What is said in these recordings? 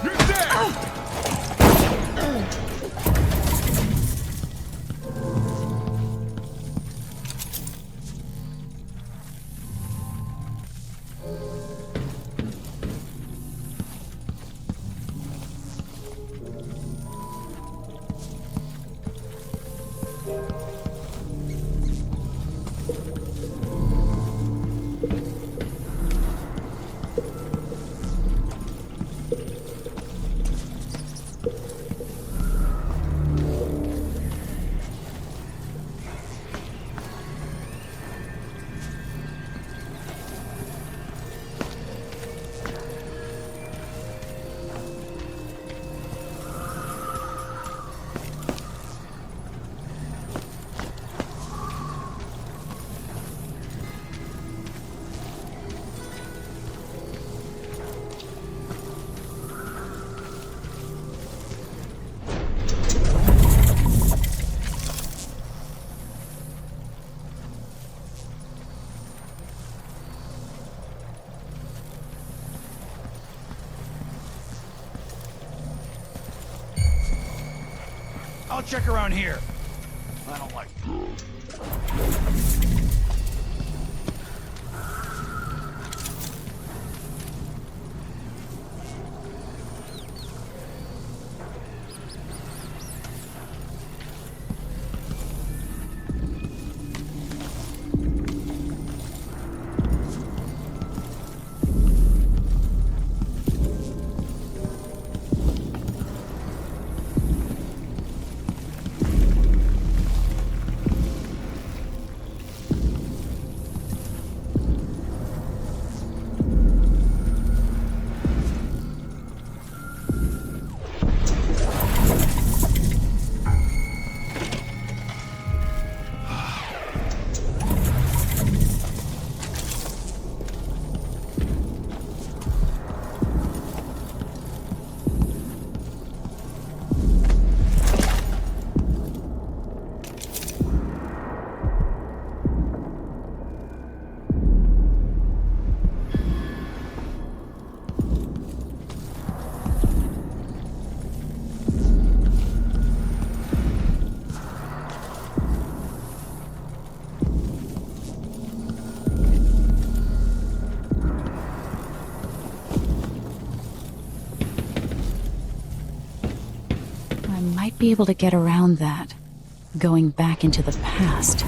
You're dead! I'll check around here. I don't like Might be able to get around that, going back into the past.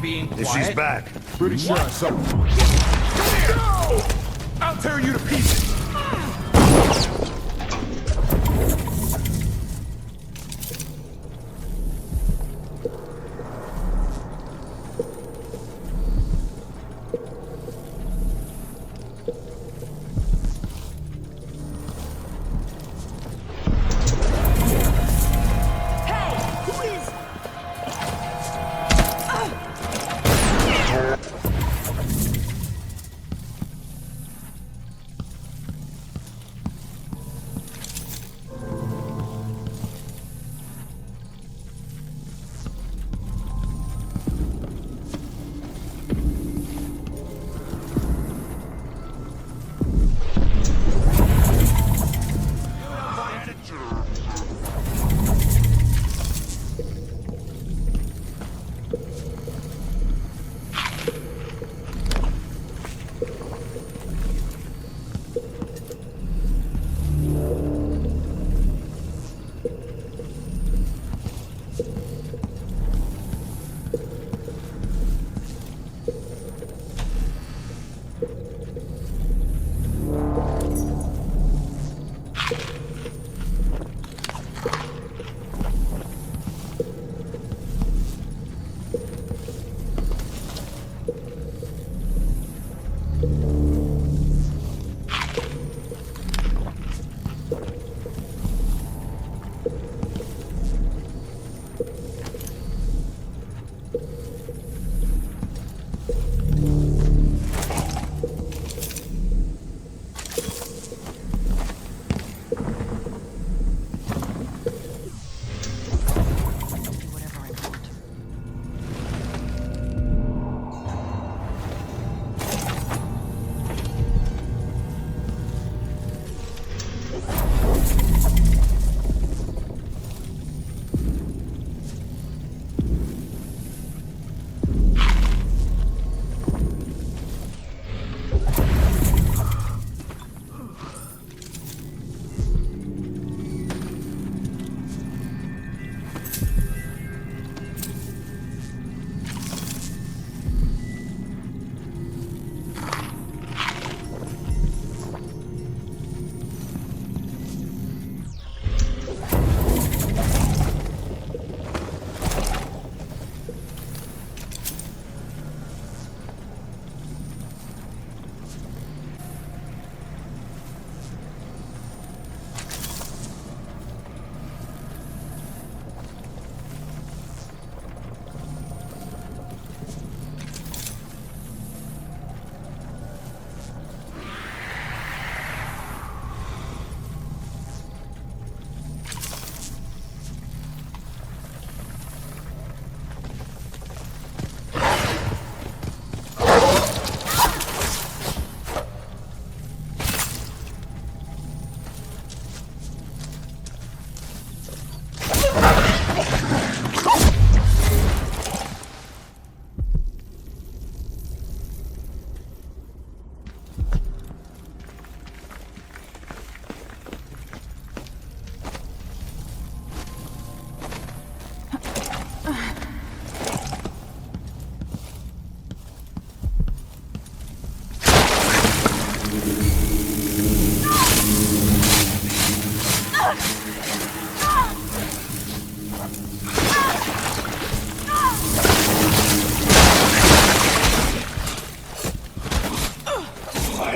being quiet. If she's back. Pretty sure I saw. Come here! No! I'll tear you to pieces.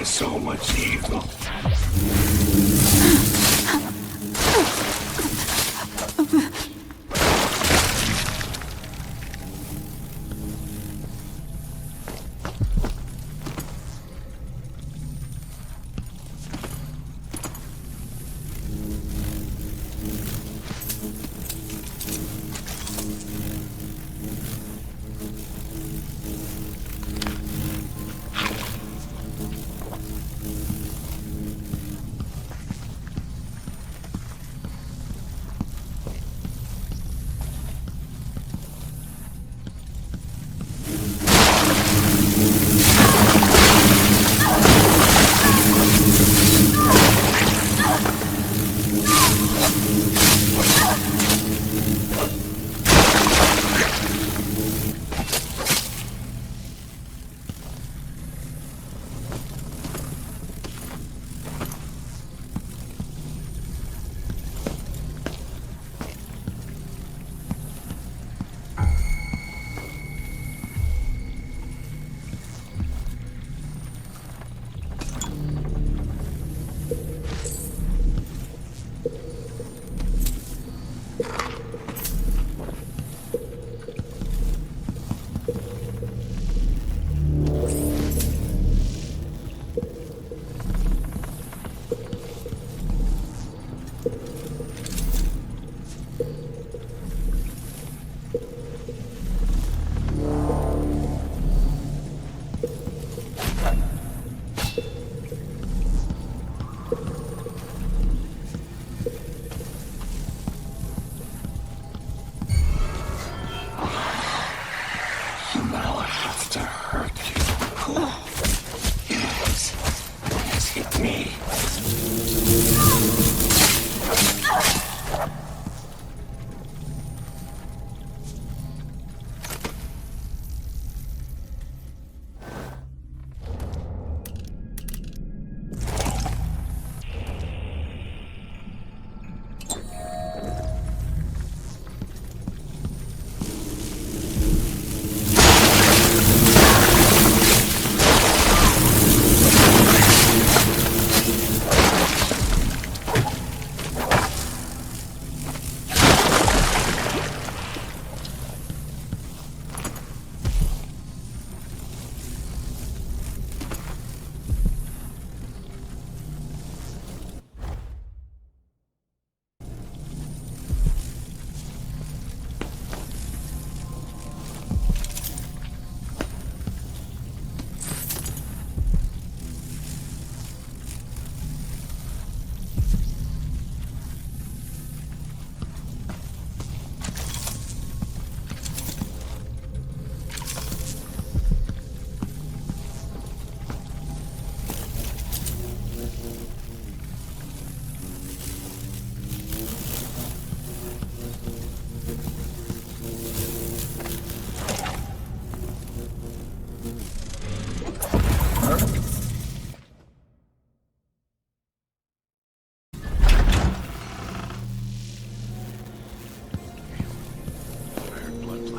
So much evil.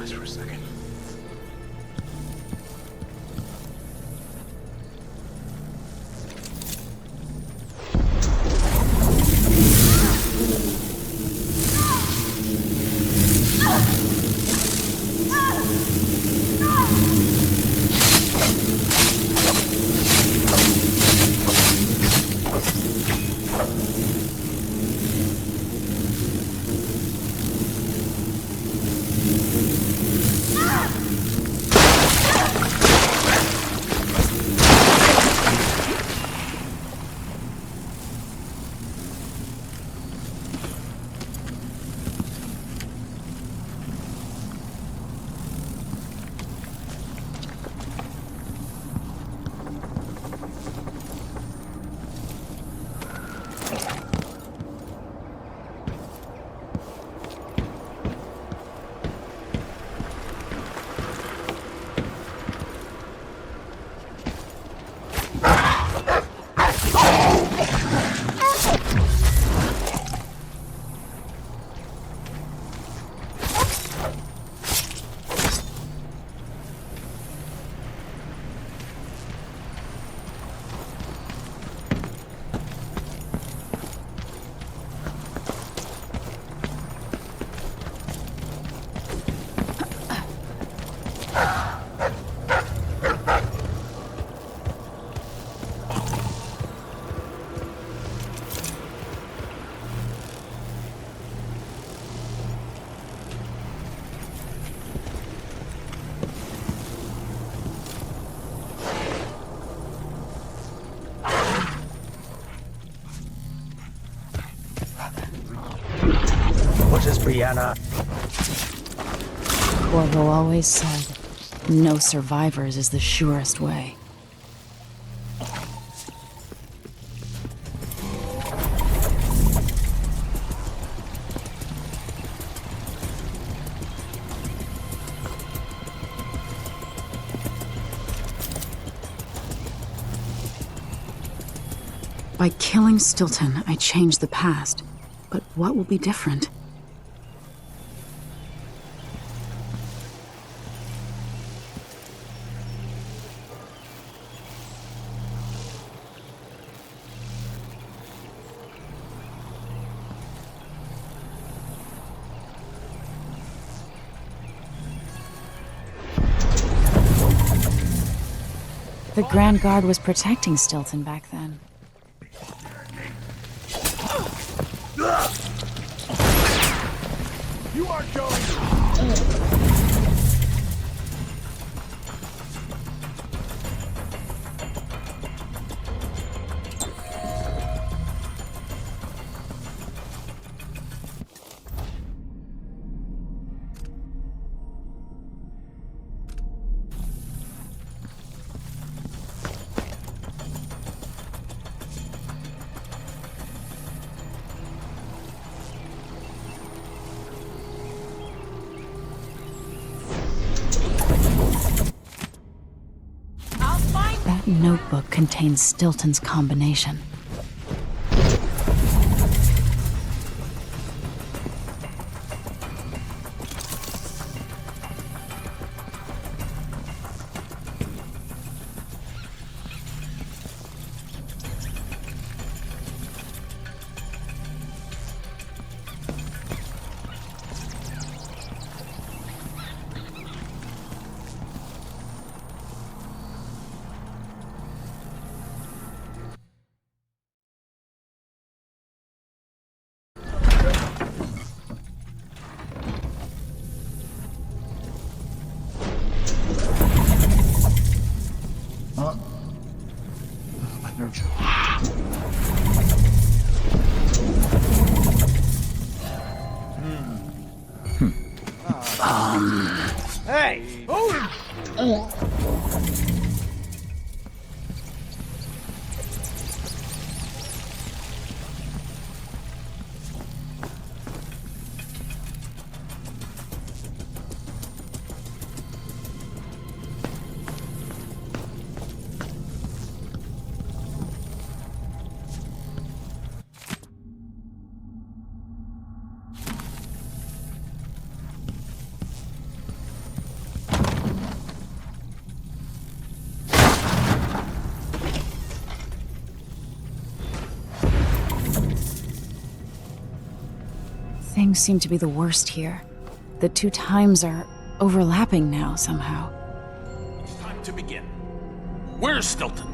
For a second. What is Brianna? Corvo always said, no survivors is the surest way. By killing Stilton, I changed the past. But what will be different? The Grand Guard was protecting Stilton back then. You aren't going to... notebook contains Stilton's combination. No joke. Hey! Things seem to be the worst here. The two times are overlapping now somehow. It's time to begin. Where's Stilton?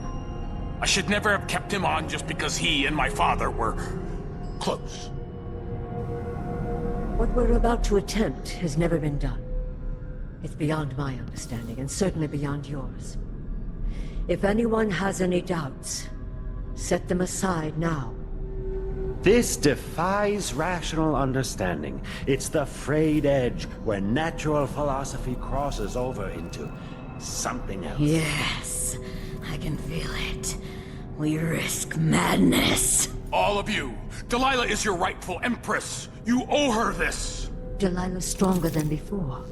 I should never have kept him on just because he and my father were close. What we're about to attempt has never been done. It's beyond my understanding, and certainly beyond yours. If anyone has any doubts, set them aside now. This defies rational understanding. It's the frayed edge where natural philosophy crosses over into something else. Yes, I can feel it. We risk madness. All of you, Delilah is your rightful empress. You owe her this. Delilah's stronger than before.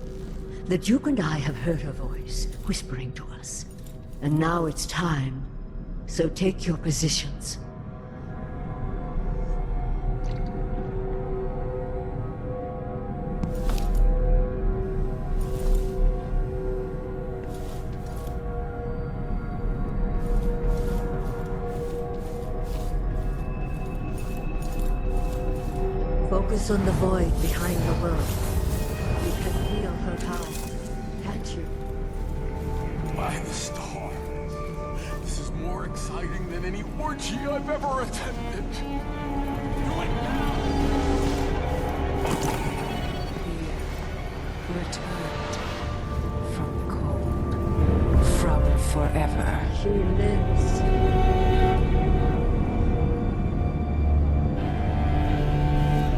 The Duke and I have heard her voice, whispering to us. And now it's time. So take your positions. Focus on the void behind the world. You can feel her power, can't you? By the stars. This is more exciting than any orgy I've ever attended. Do it now! Returned from the cold, from forever. She lives.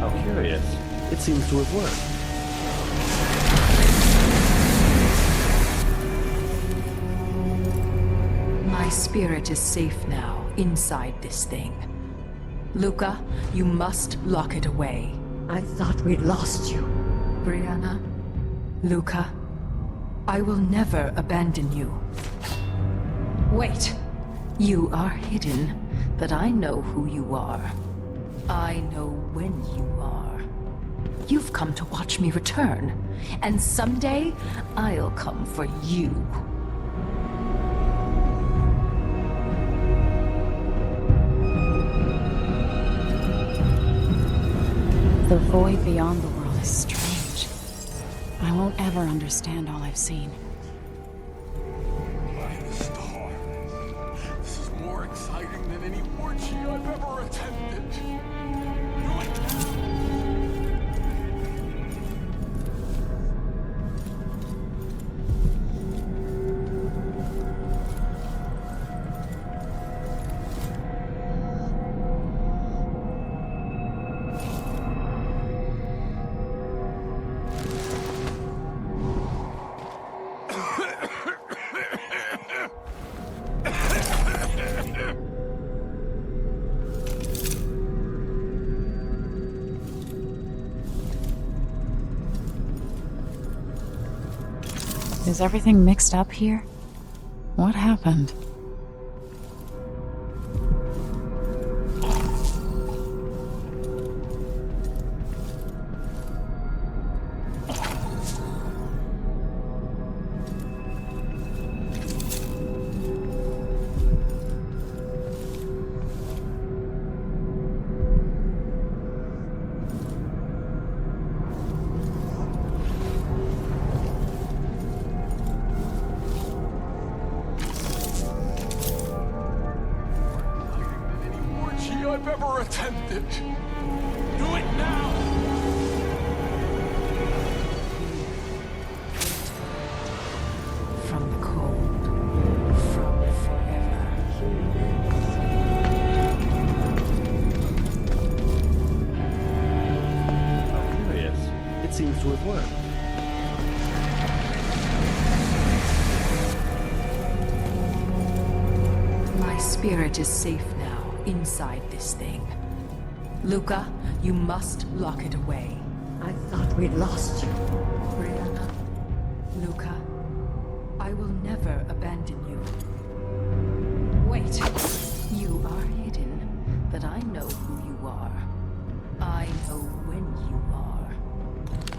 How curious. It seems to have worked. My spirit is safe now, inside this thing. Luca, you must lock it away. I thought we'd lost you. Brianna, Luca, I will never abandon you. Wait! You are hidden, but I know who you are. I know when you are. You've come to watch me return, and someday I'll come for you. The void beyond the world is strange. I won't ever understand all I've seen. By the stars. This is more exciting than any orgy I've ever attended. Do it now! Is everything mixed up here? What happened? I've ever attended. Do it now! From the cold, from forever. Curious. It seems to have worked. My spirit is safe now, inside this thing. Luca, you must lock it away. I thought we'd lost you. Brianna, Luca, I will never abandon you. Wait, you are hidden, but I know who you are. I know when you are.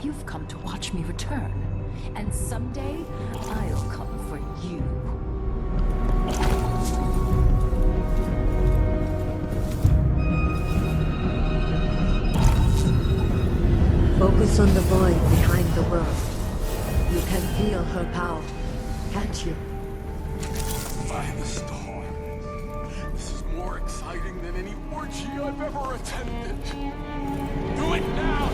You've come to watch me return, and someday I'll come for you. Focus on the void behind the world. You can feel her power, can't you? By the stars. This is more exciting than any orgy I've ever attended. Do it now!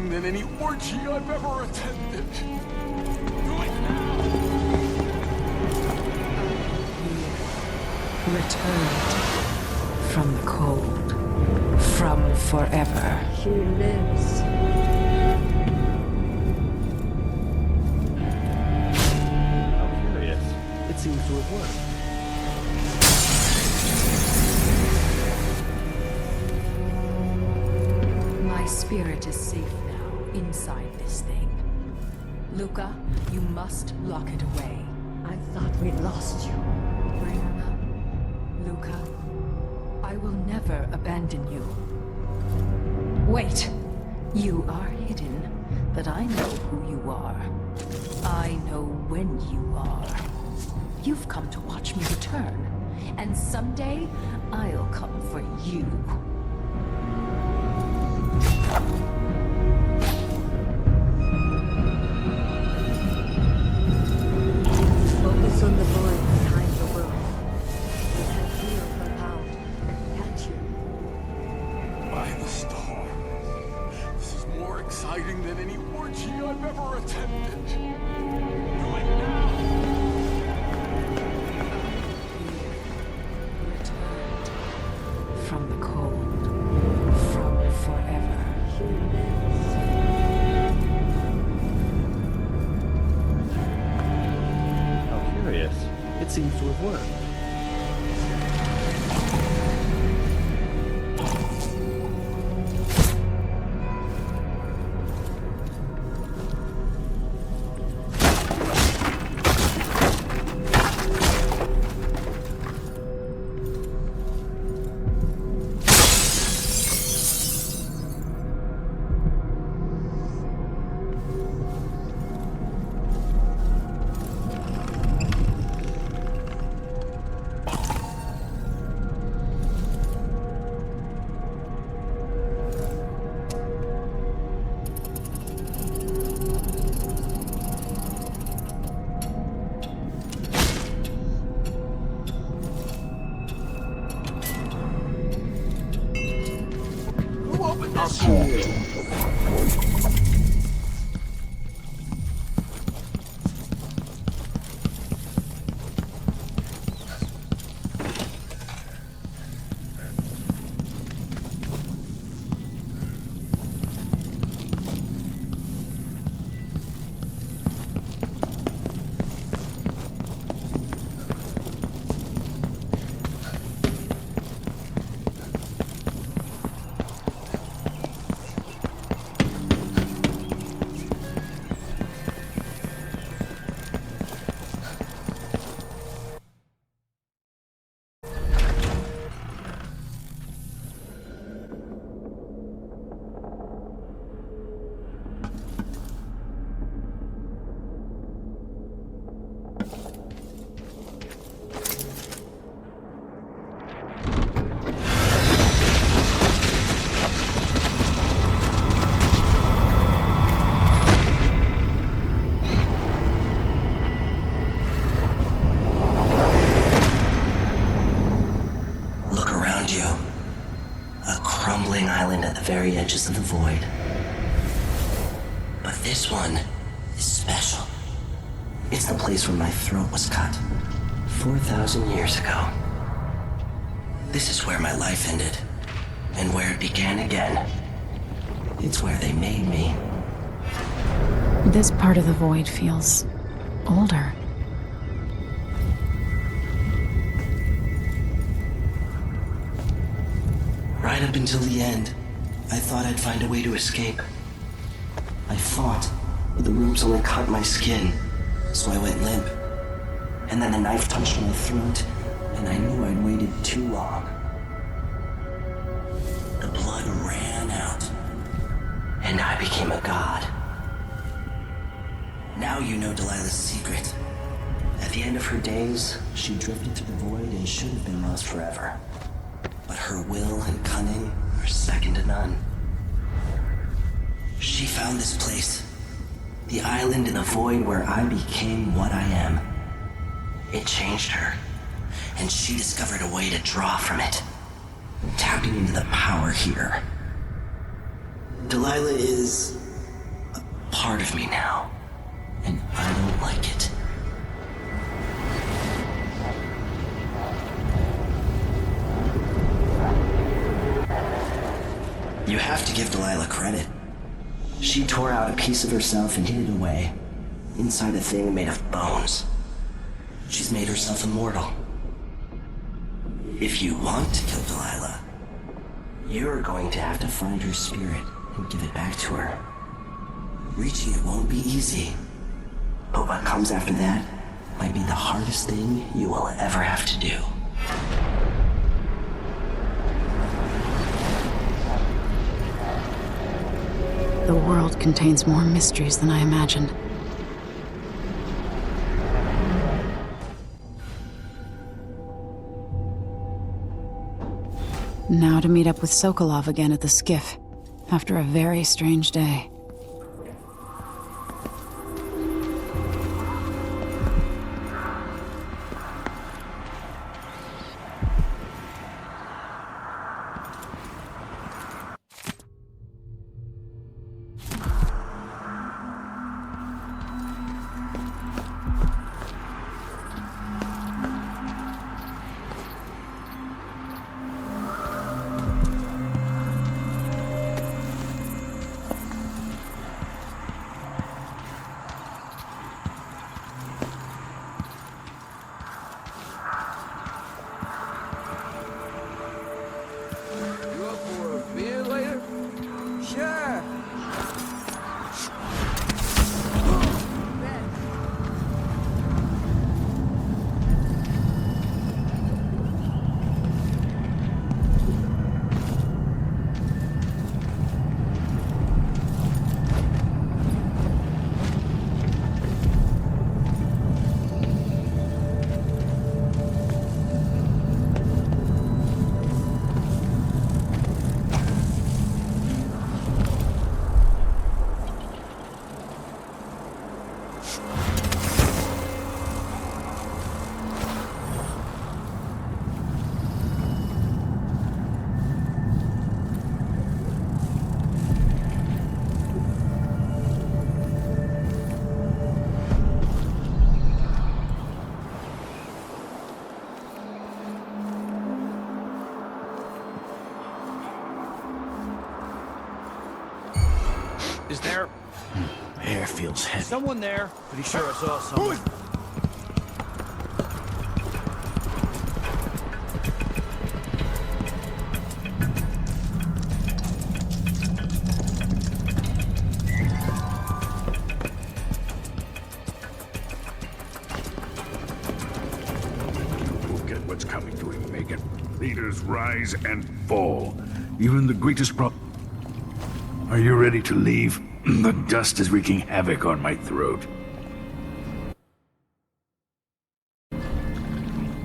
exciting than any orgy I've ever attended. Do it now! Returned from the cold, from forever. She lives. How curious. It seems to have worked. My spirit is safe now, inside this thing. Luca, you must lock it away. I thought we'd lost you. Luca, I will never abandon you. Wait! You are hidden, but I know who you are. I know when you are. You've come to watch me return, and someday I'll come for you. Focus on the void behind the world. You can feel her power, can't you? By the stars. This is more exciting than any orgy I've ever attended. Do it now! Returned from the cold, from forever. She lives. How curious. It seems to have worked. Who opened this door? Look around you. A crumbling island at the very edges of the void. But this one is special. It's the place where my throat was cut 4,000 years ago. This is where my life ended, and where it began again. It's where they made me. This part of the void feels older. Right up until the end, I thought I'd find a way to escape. I fought, but the ropes only cut my skin, so I went limp. And then the knife touched my throat, and I knew I'd waited too long. The blood ran out, and I became a god. Now you know Delilah's secret. At the end of her days, she drifted through the void and should have been lost forever. But her will and cunning are second to none. She found this place, the island in the void where I became what I am. It changed her, and she discovered a way to draw from it, tapping into the power here. Delilah is part of me now, and I don't like it. You have to give Delilah credit. She tore out a piece of herself and hid it away, inside a thing made of bones. She's made herself immortal. If you want to kill Delilah, you're going to have to find her spirit and give it back to her. Reaching it won't be easy, but what comes after that might be the hardest thing you will ever have to do. The world contains more mysteries than I imagined. Now to meet up with Sokolov again at the skiff, after a very strange day. You up for a beer later? Sure. Is there Air feels heavy. someone there? Pretty sure I saw someone. Forget what's coming to him, Megan. Leaders rise and fall. Even the greatest Are you ready to leave? The dust is wreaking havoc on my throat.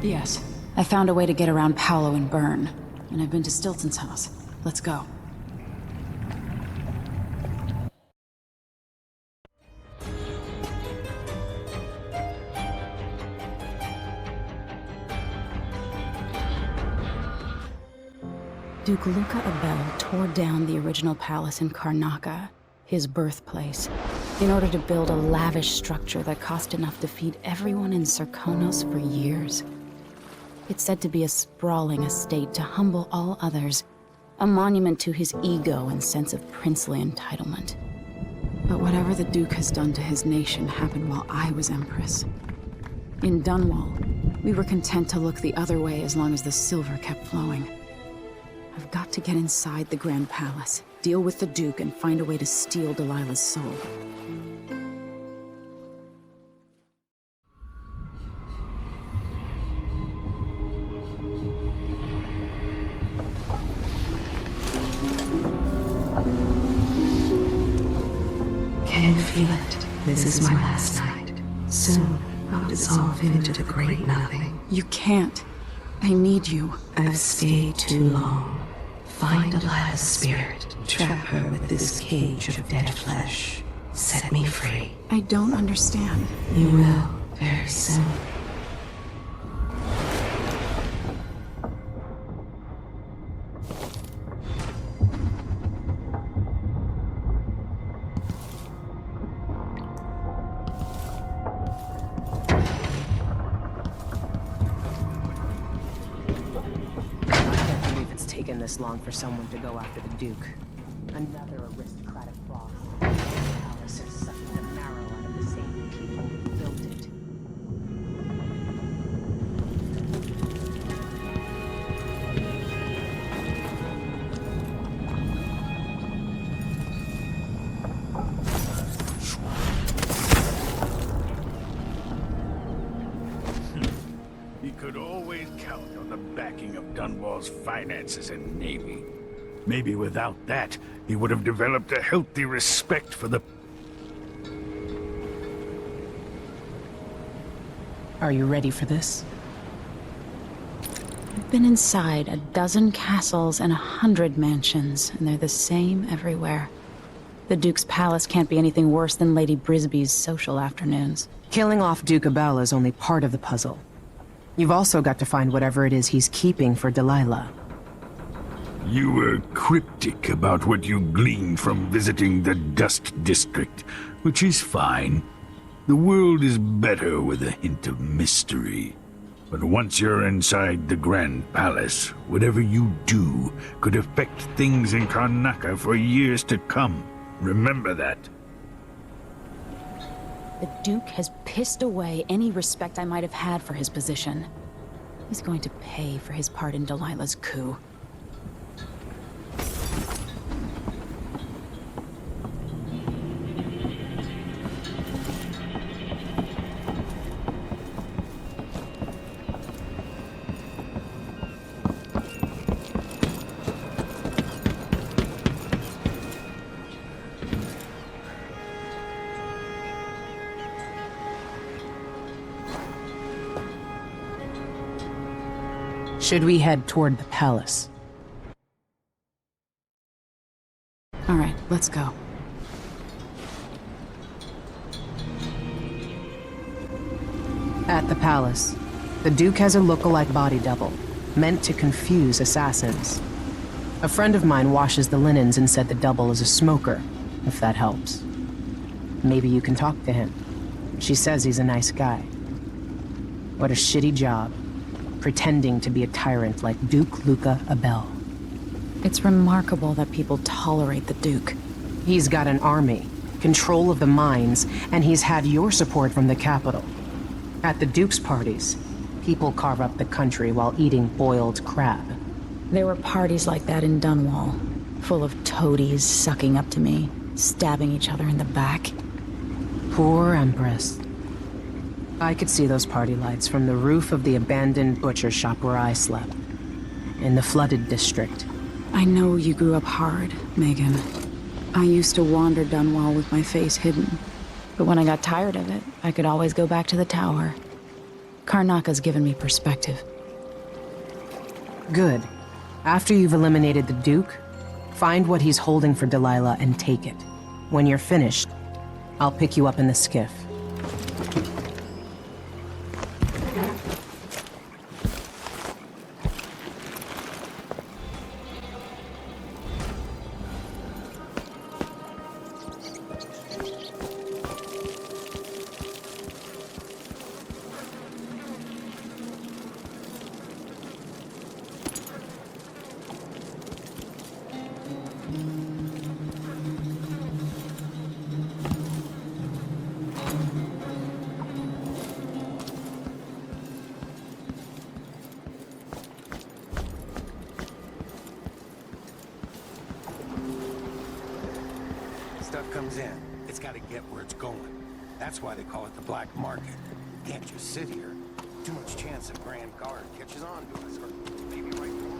Yes. I found a way to get around Paolo and Byrne, and I've been to Stilton's house. Let's go. Duke Luca Abel tore down the original palace in Karnaca, his birthplace, in order to build a lavish structure that cost enough to feed everyone in Serkonos for years. It's said to be a sprawling estate to humble all others, a monument to his ego and sense of princely entitlement. But whatever the Duke has done to his nation happened while I was Empress. In Dunwall, we were content to look the other way as long as the silver kept flowing. I've got to get inside the Grand Palace, deal with the Duke, and find a way to steal Delilah's soul. Can feel it. This is my last night. Soon, I'll dissolve into the great nothing. You can't. I need you. I've stayed too long. Find Delilah's spirit. Trap her with this cage of dead flesh. Set me free. I don't understand. You will, very soon. taken this long for someone to go after the Duke. Another aristocratic boss. The palace is sucking the marrow out of the same people who built it. He could always count on the backing of Dunwall's finances and navy. Maybe without that, he would have developed a healthy respect for the... Are you ready for this? I've been inside a dozen castles and 100 mansions, and they're the same everywhere. The Duke's palace can't be anything worse than Lady Brisby's social afternoons. Killing off Duke Abel is only part of the puzzle. You've also got to find whatever it is he's keeping for Delilah. You were cryptic about what you gleaned from visiting the Dust District, which is fine. The world is better with a hint of mystery. But once you're inside the Grand Palace, whatever you do could affect things in Karnaca for years to come. Remember that. The Duke has pissed away any respect I might have had for his position. He's going to pay for his part in Delilah's coup. Should we head toward the palace? All right, let's go. At the palace, the Duke has a look-alike body double, meant to confuse assassins. A friend of mine washes the linens and said the double is a smoker, if that helps. Maybe you can talk to him. She says he's a nice guy. What a shitty job, pretending to be a tyrant like Duke Luca Abel. It's remarkable that people tolerate the Duke. He's got an army, control of the mines, and he's had your support from the capital. At the Duke's parties, people carve up the country while eating boiled crab. There were parties like that in Dunwall, full of toadies sucking up to me, stabbing each other in the back. Poor Empress. I could see those party lights from the roof of the abandoned butcher shop where I slept, in the flooded district. I know you grew up hard, Megan. I used to wander Dunwall with my face hidden, but when I got tired of it, I could always go back to the tower. Karnaca's given me perspective. Good. After you've eliminated the Duke, find what he's holding for Delilah and take it. When you're finished, I'll pick you up in the skiff. Stuff comes in. It's got to get where it's going. That's why they call it the black market. Can't just sit here. Too much chance a Grand Guard catches on to us, or maybe right before.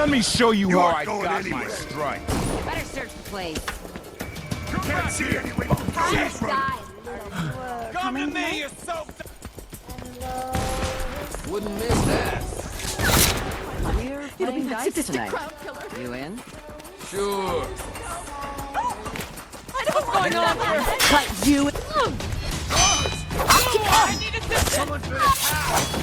Let me show you how I aren't going got my anywhere. strike. Better search the place. Can't see anyone. She's running. Come to me, you soap. Wouldn't miss that. We're playing dice tonight. You in? Sure. What's going on here? Cut you. I need assistance. Someone finish half.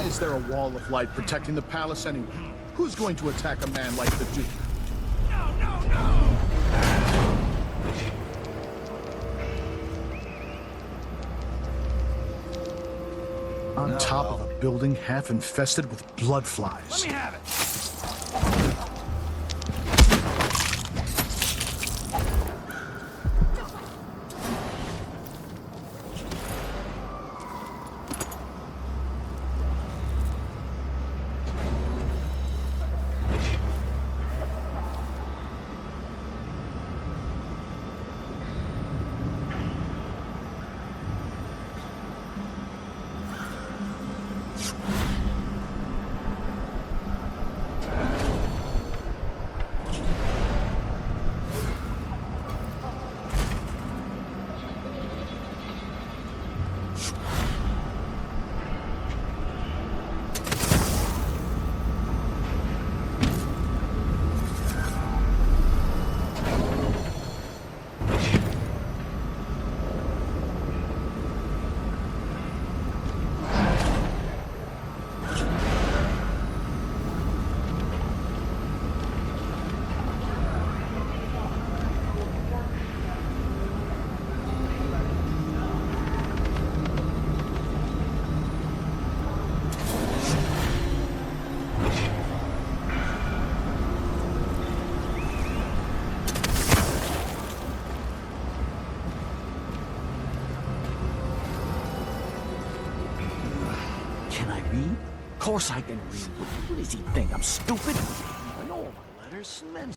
Is there a wall of light protecting the palace anyway? Who's going to attack a man like the Duke? On top of a building half infested with blood flies. Let me have it. Of course I can read. What does he think? I'm stupid? I know all my letters and then...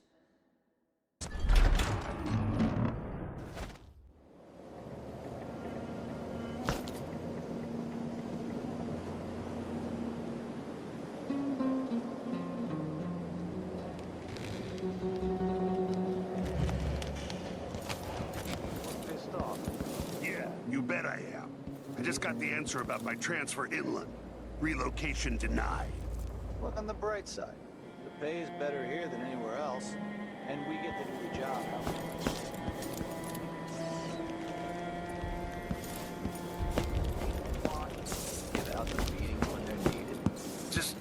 Yeah, you bet I am. I just got the answer about my transfer inland. Relocation denied. Look on the bright side. The pay is better here than anywhere else, and we get to do the job. Get out the meetings when they're needed. Just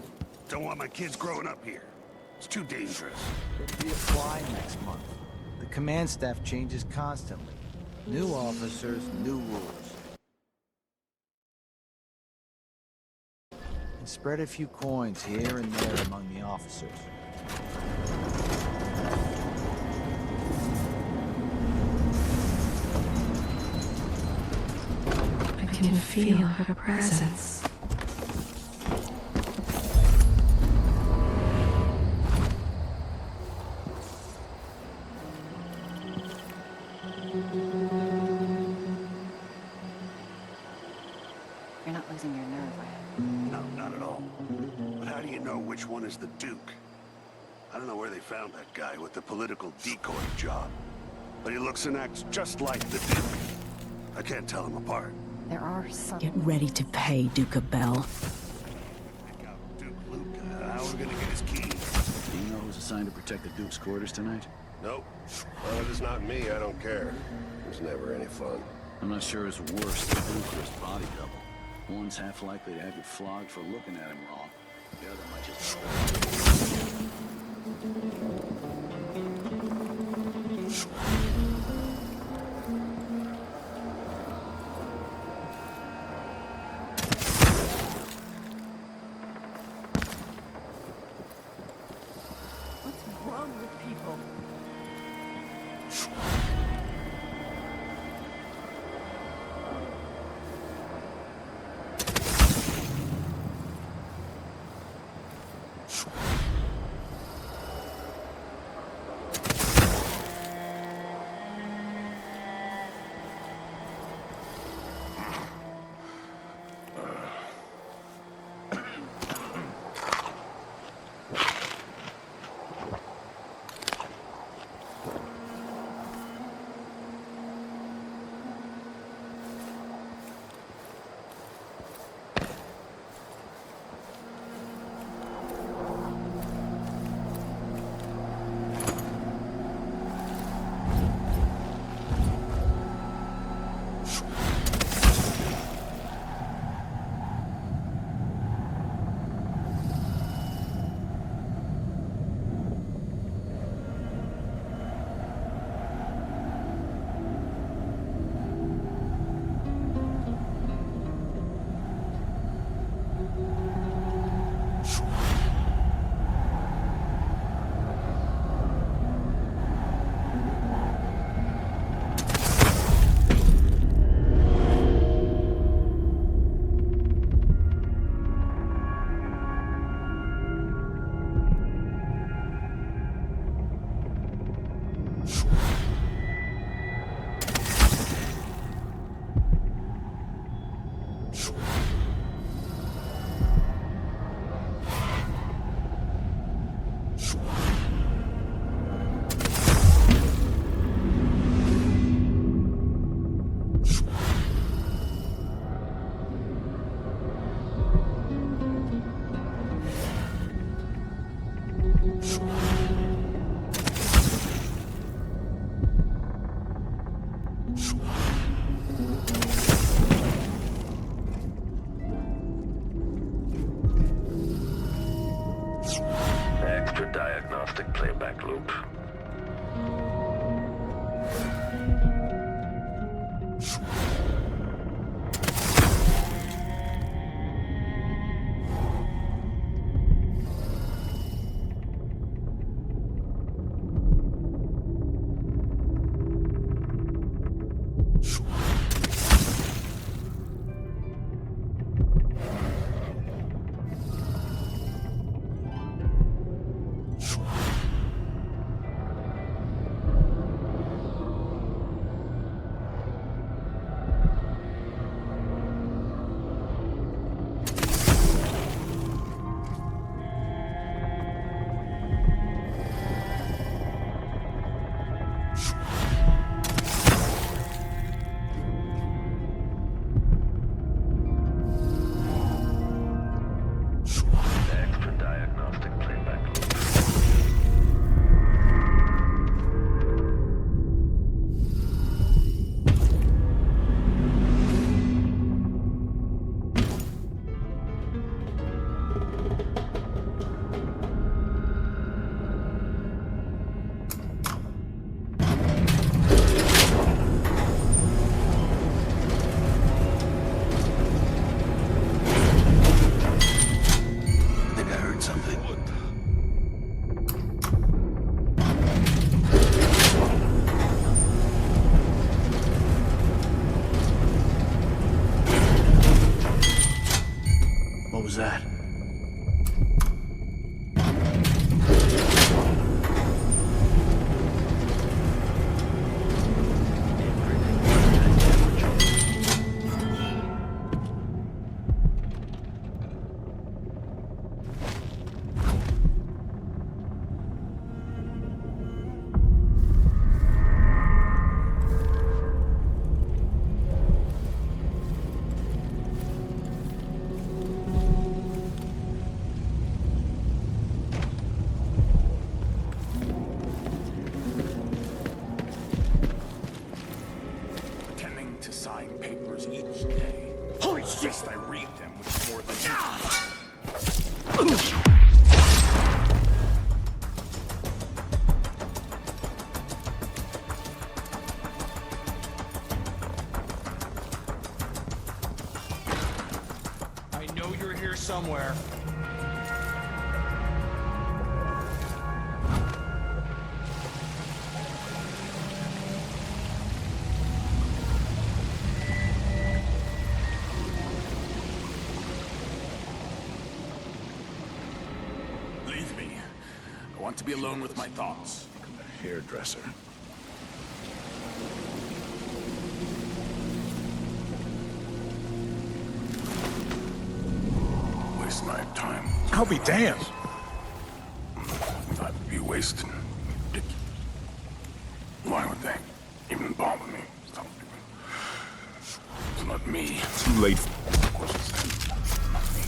don't want my kids growing up here. It's too dangerous. Could be a fly next month. The command staff changes constantly. New officers, new rules. and spread a few coins here and there among the officers. I can feel her presence. You're not losing your nerve, are you? No, not at all. But how do you know which one is the Duke? I don't know where they found that guy with the political decoy job. But he looks and acts just like the Duke. I can't tell them apart. There are some... Get ready to pay, Duke of Bell. Pick out Duke Luca. How are we gonna get his keys? Do you know who's assigned to protect the Duke's quarters tonight? Nope. Well, if it's not me, I don't care. It's never any fun. I'm not sure it's worse, the Duke or his body double. One's half likely to have you flogged for looking at him wrong. The other might just... What's wrong with people? Extra diagnostic playback loop. was that? Pretending to sign papers each day. Holy shit! I read them with more than I know you're here somewhere. Leave me. I want to be alone with my thoughts. Hairdresser. Waste my time. I'll be damned. I'd be wasted. Why would they even bother me? It's not me. Too late. Of course it's them. Not me.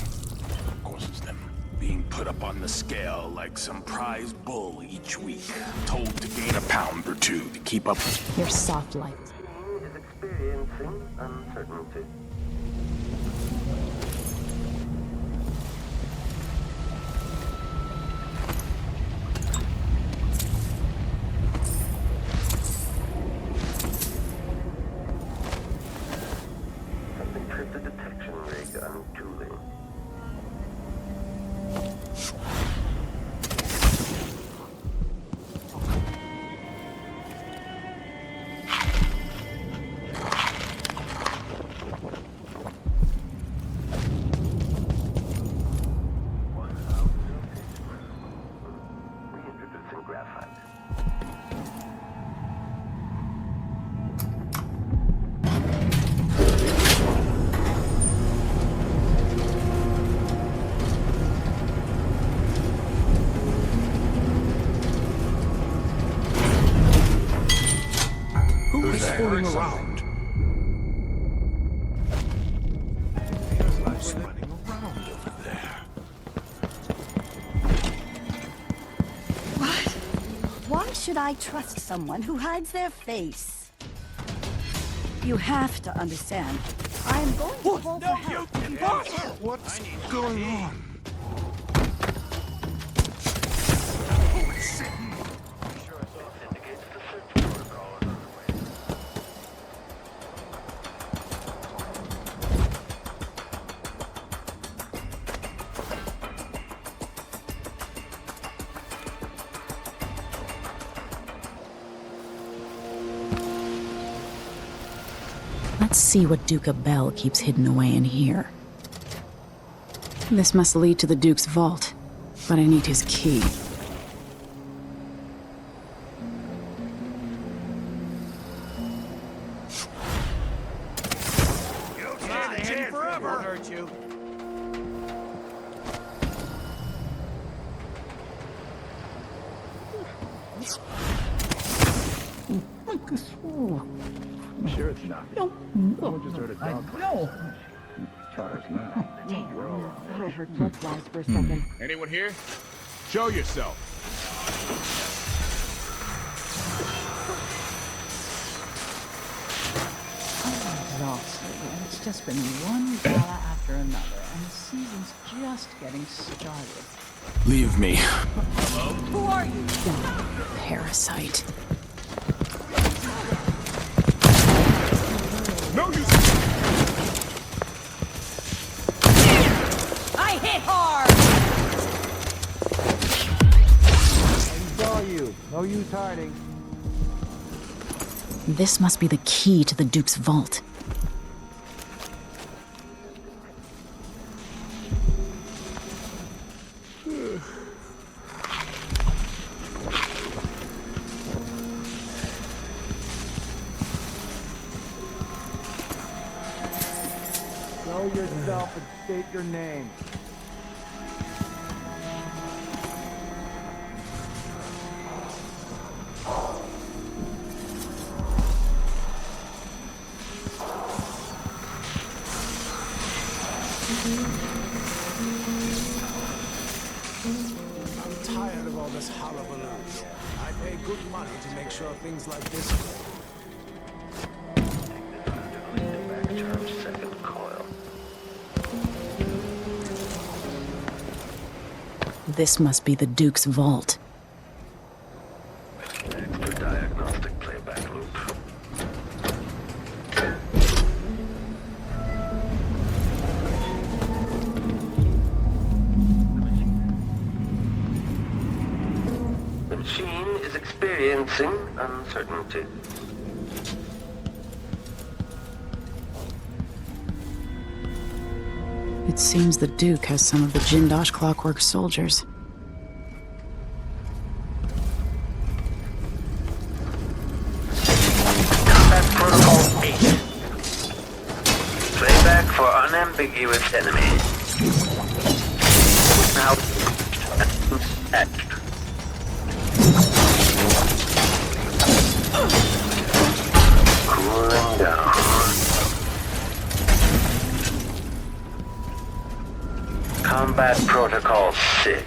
Of course it's them. Being put up on the scale like some prize bull each week. Told to gain a pound or two to keep up with. Your soft light. Is experiencing uncertainty. Something tripped the detection rig untooling. Reintroducing graphite. Who is fooling around? Feels like running around over there. What? Why should I trust someone who hides their face? You have to understand. I am going to call for help. What's going on? Let's see what Duke Abel keeps hidden away in here. This must lead to the Duke's vault, but I need his key. You don't stand a chance forever. Won't hurt you. I'm sure it's nothing. No. Someone just heard a dog. No. Charles, now. I heard blood flies for a second. Anyone here? Show yourself. Exhausted, and it's just been one gala after another, and the season's just getting started. Leave me. Who are you? Parasite. No use. I hit hard! I saw you. No use hiding. This must be the key to the Duke's vault. Show yourself and state your name. I'm tired of all this hullabaloo. I pay good money to make sure things like this. Second coil. This must be the Duke's vault. Extra diagnostic playback loop. The machine is experiencing uncertainty. It seems the Duke has some of the Jindosh Clockwork soldiers. Combat Protocol 8. Playback for unambiguous enemy. Now, etched. Cooling down. Combat Protocol 6.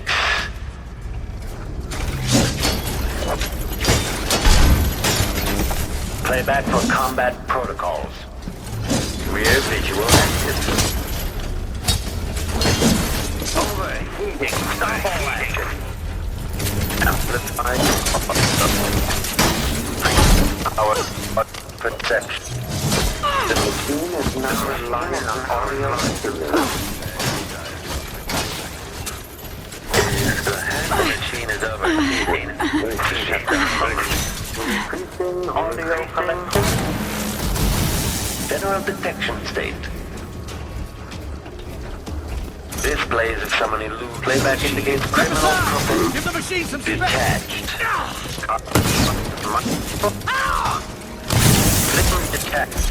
Playback for combat protocols. Rear visual active. Overheating. Snowball action. Amplified. Power perception. The machine is not relying on audio stimulus. The machine is overheating. Increasing audio collection. General detection state. Displays of someone eludes. Playback indicates criminal profile. Give the machine some detached. Flipping detached.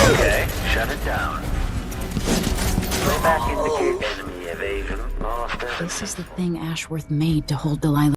Okay, shut it down. Playback indicates enemy evasion. This is the thing Ashworth made to hold Delilah